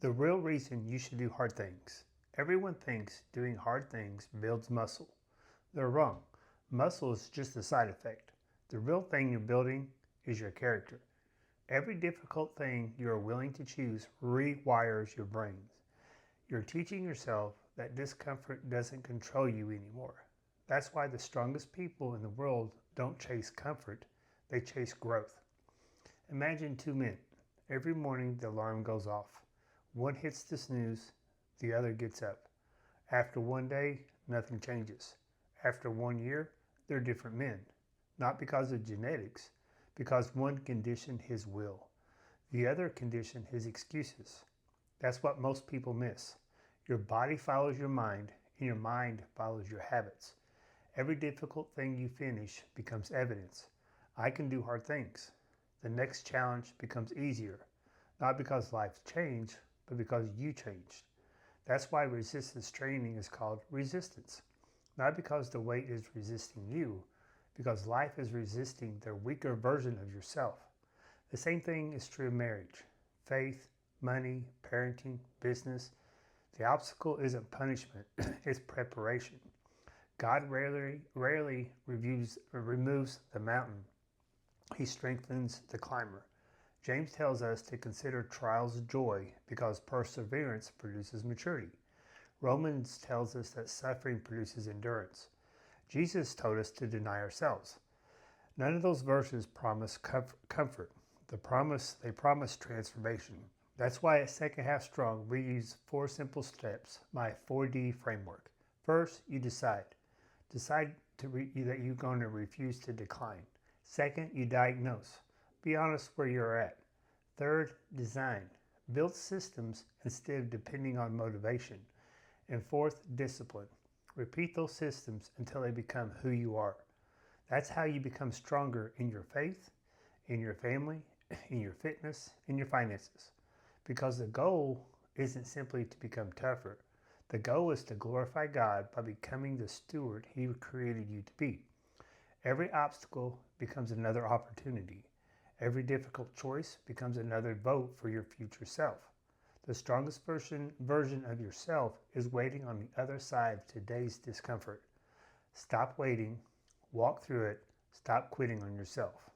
The real reason you should do hard things. Everyone thinks doing hard things builds muscle. They're wrong. Muscle is just a side effect. The real thing you're building is your character. Every difficult thing you are willing to choose rewires your brains. You're teaching yourself that discomfort doesn't control you anymore. That's why the strongest people in the world don't chase comfort, they chase growth. Imagine two men. Every morning the alarm goes off. One hits the snooze, the other gets up. After one day, nothing changes. After 1 year, they're different men. Not because of genetics, because one conditioned his will. The other conditioned his excuses. That's what most people miss. Your body follows your mind, and your mind follows your habits. Every difficult thing you finish becomes evidence. I can do hard things. The next challenge becomes easier, not because life changed, but because you changed. That's why resistance training is called resistance. Not because the weight is resisting you, because life is resisting the weaker version of yourself. The same thing is true of marriage, faith, money, parenting, business. The obstacle isn't punishment, it's preparation. God rarely removes the mountain. He strengthens the climber. James tells us to consider trials joy because perseverance produces maturity. Romans tells us that suffering produces endurance. Jesus told us to deny ourselves. None of those verses promise comfort. They promise transformation. That's why at Second Half Strong, we use 4 simple steps, my 4D framework. First, you decide. Decide that you're going to refuse to decline. Second, you diagnose. Be honest where you're at. Third, design. Build systems instead of depending on motivation. And fourth, discipline. Repeat those systems until they become who you are. That's how you become stronger in your faith, in your family, in your fitness, in your finances. Because the goal isn't simply to become tougher. The goal is to glorify God by becoming the steward He created you to be. Every obstacle becomes another opportunity. Every difficult choice becomes another vote for your future self. The strongest version of yourself is waiting on the other side of today's discomfort. Stop waiting, walk through it, stop quitting on yourself.